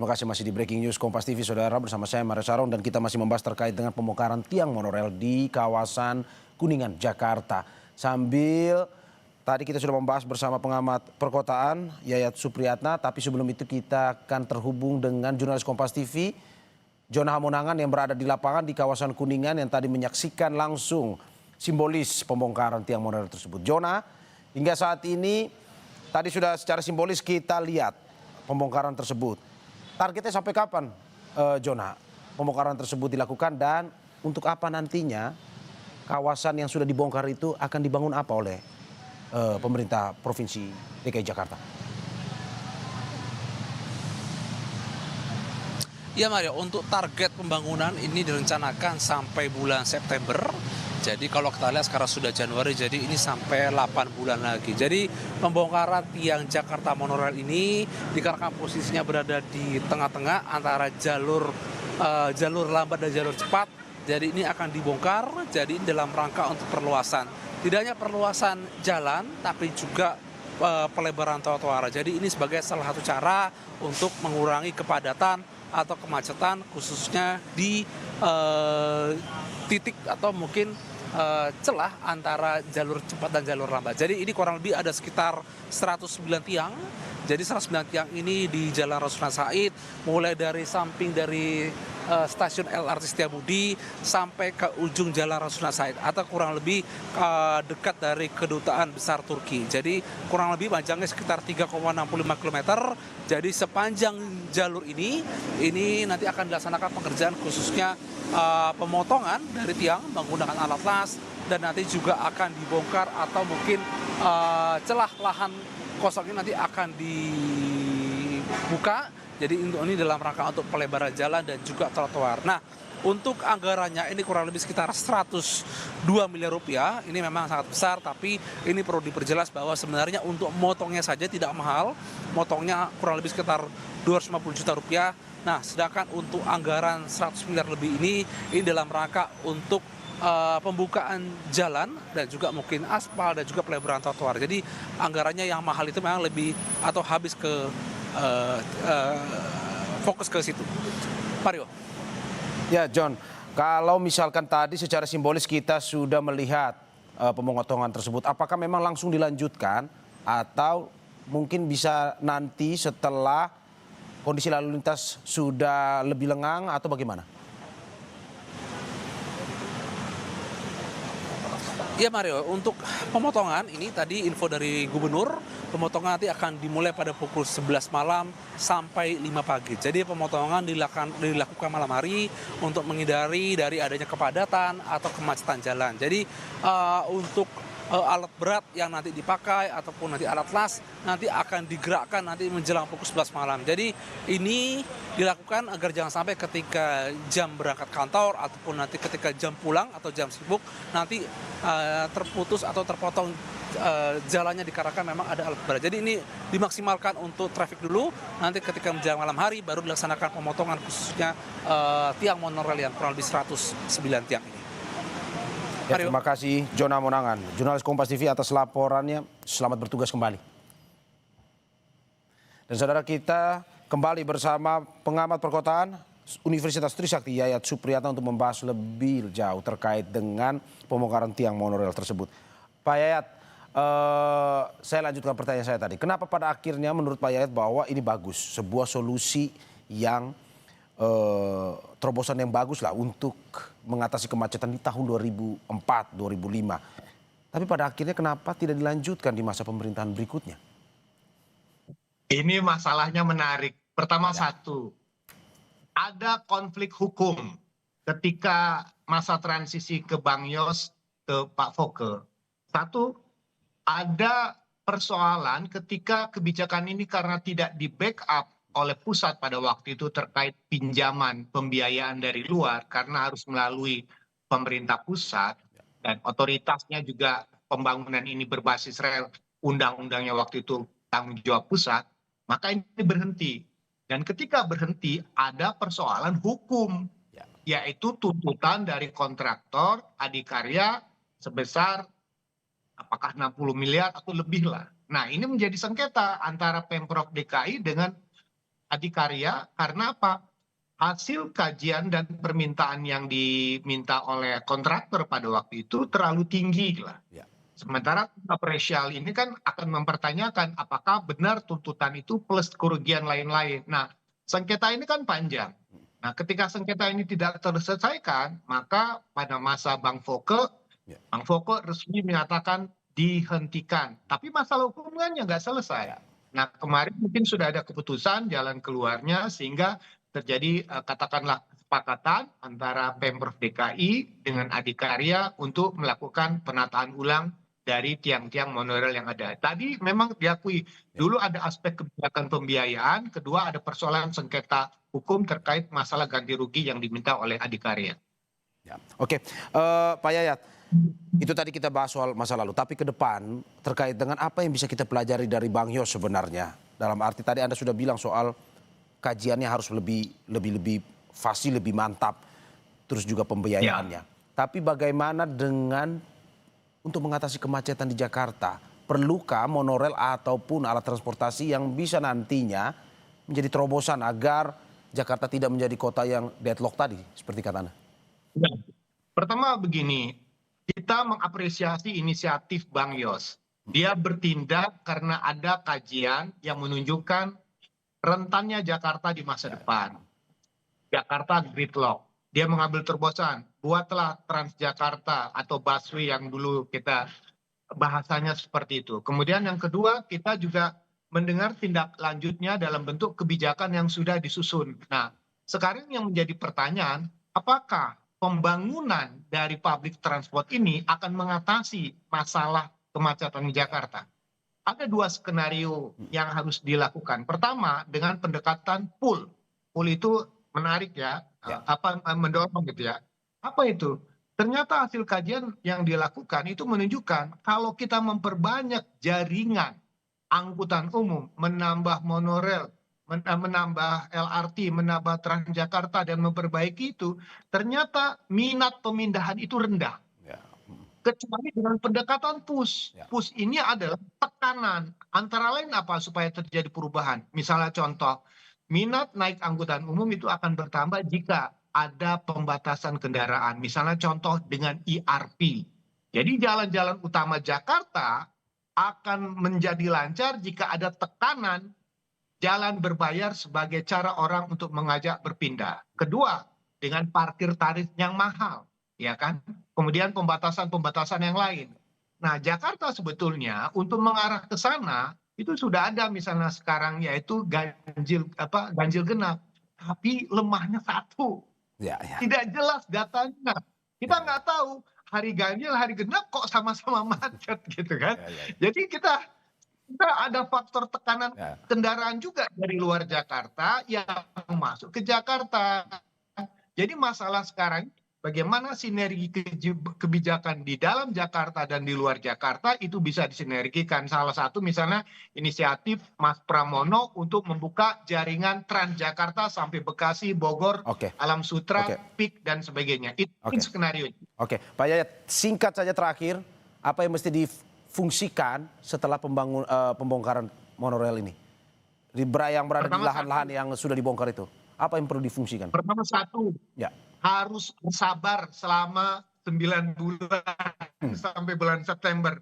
Terima kasih masih di Breaking News Kompas TV, Saudara, bersama saya Mario Sarong dan kita masih membahas terkait dengan pembongkaran tiang monorail di kawasan Kuningan, Jakarta. Sambil tadi kita sudah membahas bersama pengamat perkotaan Yayat Supriyatna, tapi sebelum itu kita akan terhubung dengan jurnalis Kompas TV Jona Hamonangan yang berada di lapangan di kawasan Kuningan yang tadi menyaksikan langsung simbolis pembongkaran tiang monorail tersebut. Jona, hingga saat ini tadi sudah secara simbolis kita lihat pembongkaran tersebut. Targetnya sampai kapan, Jona, pembongkaran tersebut dilakukan dan untuk apa nantinya kawasan yang sudah dibongkar itu akan dibangun apa oleh pemerintah Provinsi DKI Jakarta? Ya Mario, untuk target pembangunan ini direncanakan sampai bulan September. Jadi kalau kita lihat sekarang sudah Januari, jadi ini sampai 8 bulan lagi. Jadi pembongkaran tiang Jakarta Monorail ini dikarenakan posisinya berada di tengah-tengah antara jalur lambat dan jalur cepat. Jadi ini akan dibongkar, jadi ini dalam rangka untuk perluasan. Tidak hanya perluasan jalan, tapi juga pelebaran trotoar. Jadi ini sebagai salah satu cara untuk mengurangi kepadatan atau kemacetan khususnya di titik atau mungkin celah antara jalur cepat dan jalur lambat. Jadi ini kurang lebih ada sekitar 109 tiang. Jadi 109 tiang ini di Jalan Rasuna Said, mulai dari samping dari stasiun LRT Setiabudi sampai ke ujung Jalan Rasuna Said atau kurang lebih dekat dari Kedutaan Besar Turki. Jadi kurang lebih panjangnya sekitar 3,65 km. Jadi sepanjang jalur ini nanti akan dilaksanakan pengerjaan khususnya pemotongan dari tiang menggunakan alat las dan nanti juga akan dibongkar atau mungkin celah lahan kosong ini nanti akan dibuka. Jadi ini dalam rangka untuk pelebaran jalan dan juga trotoar. Nah, untuk anggarannya ini kurang lebih sekitar 102 miliar rupiah. Ini memang sangat besar, tapi ini perlu diperjelas bahwa sebenarnya untuk motongnya saja tidak mahal. Motongnya kurang lebih sekitar 250 juta rupiah. Nah, sedangkan untuk anggaran 100 miliar lebih ini dalam rangka untuk pembukaan jalan dan juga mungkin aspal dan juga pelebaran trotoar. Jadi anggarannya yang mahal itu memang lebih atau habis ke fokus ke situ. Mario. Ya, John, kalau misalkan tadi secara simbolis kita sudah melihat pemotongan tersebut, apakah memang langsung dilanjutkan atau mungkin bisa nanti setelah kondisi lalu lintas sudah lebih lengang atau bagaimana? Ya Mario, untuk pemotongan ini tadi info dari Gubernur, pemotongan nanti akan dimulai pada pukul 11 malam sampai 5 pagi. Jadi pemotongan dilakukan malam hari untuk menghindari dari adanya kepadatan atau kemacetan jalan. Jadi untuk alat berat yang nanti dipakai ataupun nanti alat las nanti akan digerakkan nanti menjelang pukul 11 malam. Jadi ini dilakukan agar jangan sampai ketika jam berangkat kantor ataupun nanti ketika jam pulang atau jam sibuk nanti terputus atau terpotong jalannya dikarenakan memang ada alat berat. Jadi ini dimaksimalkan untuk traffic dulu, nanti ketika menjelang malam hari baru dilaksanakan pemotongan khususnya tiang monorail yang kurang lebih 109 tiang ini. Ya, terima kasih Jona Hamonangan, jurnalis Kompas TV atas laporannya. Selamat bertugas kembali. Dan saudara, kita kembali bersama pengamat perkotaan Universitas Trisakti Yayat Supriyatna untuk membahas lebih jauh terkait dengan pembongkaran tiang monorail tersebut. Pak Yayat, saya lanjutkan pertanyaan saya tadi. Kenapa pada akhirnya menurut Pak Yayat bahwa ini bagus, sebuah solusi yang terobosan yang bagus lah untuk mengatasi kemacetan di tahun 2004, 2005. Tapi pada akhirnya kenapa tidak dilanjutkan di masa pemerintahan berikutnya? Ini masalahnya menarik. Pertama satu, ada konflik hukum ketika masa transisi ke Bang Yos ke Pak Foke. Satu, ada persoalan ketika kebijakan ini karena tidak di backup oleh pusat pada waktu itu terkait pinjaman pembiayaan dari luar karena harus melalui pemerintah pusat dan otoritasnya juga pembangunan ini berbasis rel undang-undangnya waktu itu tanggung jawab pusat, maka ini berhenti. Dan ketika berhenti ada persoalan hukum, yaitu tuntutan dari kontraktor adikarya sebesar apakah 60 miliar atau lebih lah. Nah, ini menjadi sengketa antara Pemprov DKI dengan adikarya karena apa? Hasil kajian dan permintaan yang diminta oleh kontraktor pada waktu itu terlalu tinggi lah. Ya. Sementara apresial ini kan akan mempertanyakan apakah benar tuntutan itu plus kerugian lain-lain. Nah, sengketa ini kan panjang. Nah, ketika sengketa ini tidak terselesaikan, maka pada masa Bang Foke resmi menyatakan dihentikan. Tapi masalah hukumnya nggak selesai. Nah, kemarin mungkin sudah ada keputusan jalan keluarnya sehingga terjadi katakanlah kesepakatan antara Pemprov DKI dengan Adikarya untuk melakukan penataan ulang dari tiang-tiang monorail yang ada. Tadi memang diakui dulu ada aspek kebijakan pembiayaan, kedua ada persoalan sengketa hukum terkait masalah ganti rugi yang diminta oleh Adikarya. Ya. Oke, Pak Yayat, itu tadi kita bahas soal masa lalu, tapi ke depan terkait dengan apa yang bisa kita pelajari dari Bang Yos sebenarnya. Dalam arti tadi Anda sudah bilang soal kajiannya harus lebih fasih, lebih mantap, terus juga pembiayaannya. Tapi bagaimana dengan untuk mengatasi kemacetan di Jakarta? Perlukah monorail ataupun alat transportasi yang bisa nantinya menjadi terobosan agar Jakarta tidak menjadi kota yang deadlock tadi, seperti kata Anda? Ya. Pertama begini, kita mengapresiasi inisiatif Bang Yos. Dia bertindak karena ada kajian yang menunjukkan rentannya Jakarta di masa depan. Jakarta gridlock. Dia mengambil terobosan, buatlah Transjakarta atau busway yang dulu kita bahasanya seperti itu. Kemudian yang kedua, kita juga mendengar tindak lanjutnya dalam bentuk kebijakan yang sudah disusun. Nah, sekarang yang menjadi pertanyaan, apakah pembangunan dari public transport ini akan mengatasi masalah kemacetan di Jakarta? Ada dua skenario yang harus dilakukan. Pertama, dengan pendekatan pool. Pool itu menarik ya, mendorong gitu ya. Apa itu? Ternyata hasil kajian yang dilakukan itu menunjukkan kalau kita memperbanyak jaringan angkutan umum, menambah monorail, menambah LRT, menambah Transjakarta dan memperbaiki itu, ternyata minat pemindahan itu rendah. Kecuali dengan pendekatan push. Push ini adalah tekanan. Antara lain apa supaya terjadi perubahan? Misalnya contoh, minat naik angkutan umum itu akan bertambah jika ada pembatasan kendaraan. Misalnya contoh dengan ERP. Jadi jalan-jalan utama Jakarta akan menjadi lancar jika ada tekanan jalan berbayar sebagai cara orang untuk mengajak berpindah. Kedua, dengan parkir tarif yang mahal. Ya kan? Kemudian pembatasan-pembatasan yang lain. Nah, Jakarta sebetulnya untuk mengarah ke sana itu sudah ada misalnya sekarang yaitu ganjil genap, tapi lemahnya satu. Tidak jelas datanya. Kita nggak tahu hari ganjil, hari genap kok sama-sama macet gitu kan. Jadi kita ada faktor tekanan kendaraan juga dari luar Jakarta yang masuk ke Jakarta. Jadi masalah sekarang bagaimana sinergi kebijakan di dalam Jakarta dan di luar Jakarta itu bisa disinergikan. Salah satu misalnya inisiatif Mas Pramono untuk membuka jaringan Transjakarta sampai Bekasi, Bogor, Alam Sutra, PIK dan sebagainya. Itu skenario. Oke, Pak Yayat, singkat saja terakhir, apa yang mesti difungsikan setelah pembongkaran monorail ini? Yang berada di lahan-lahan yang sudah dibongkar itu, apa yang perlu difungsikan? Pertama satu, harus bersabar selama 9 bulan sampai bulan September.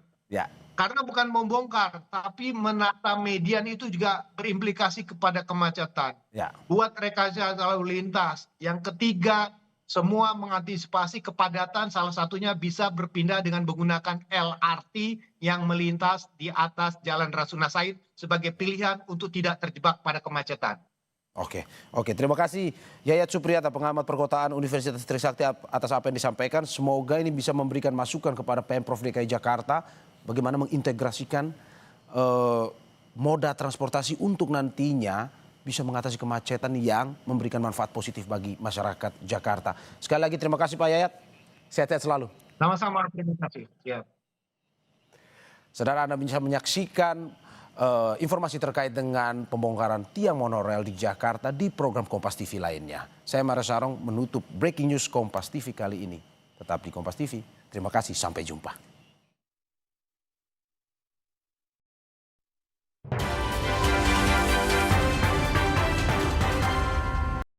Karena bukan membongkar, tapi menata median itu juga berimplikasi kepada kemacetan. Buat rekayasa lalu lintas. Yang ketiga, semua mengantisipasi kepadatan, salah satunya bisa berpindah dengan menggunakan LRT yang melintas di atas Jalan Rasuna Said sebagai pilihan untuk tidak terjebak pada kemacetan. Oke, terima kasih Yayat Supriyatna, pengamat perkotaan Universitas Trisakti atas apa yang disampaikan. Semoga ini bisa memberikan masukan kepada Pemprov DKI Jakarta bagaimana mengintegrasikan moda transportasi untuk nantinya bisa mengatasi kemacetan yang memberikan manfaat positif bagi masyarakat Jakarta. Sekali lagi terima kasih Pak Yayat, sehat-sehat selalu. Sama-sama, terima kasih. Saudara, Anda bisa menyaksikan informasi terkait dengan pembongkaran tiang monorail di Jakarta di program Kompas TV lainnya. Saya Mario Sarong menutup Breaking News Kompas TV kali ini. Tetap di Kompas TV. Terima kasih, sampai jumpa.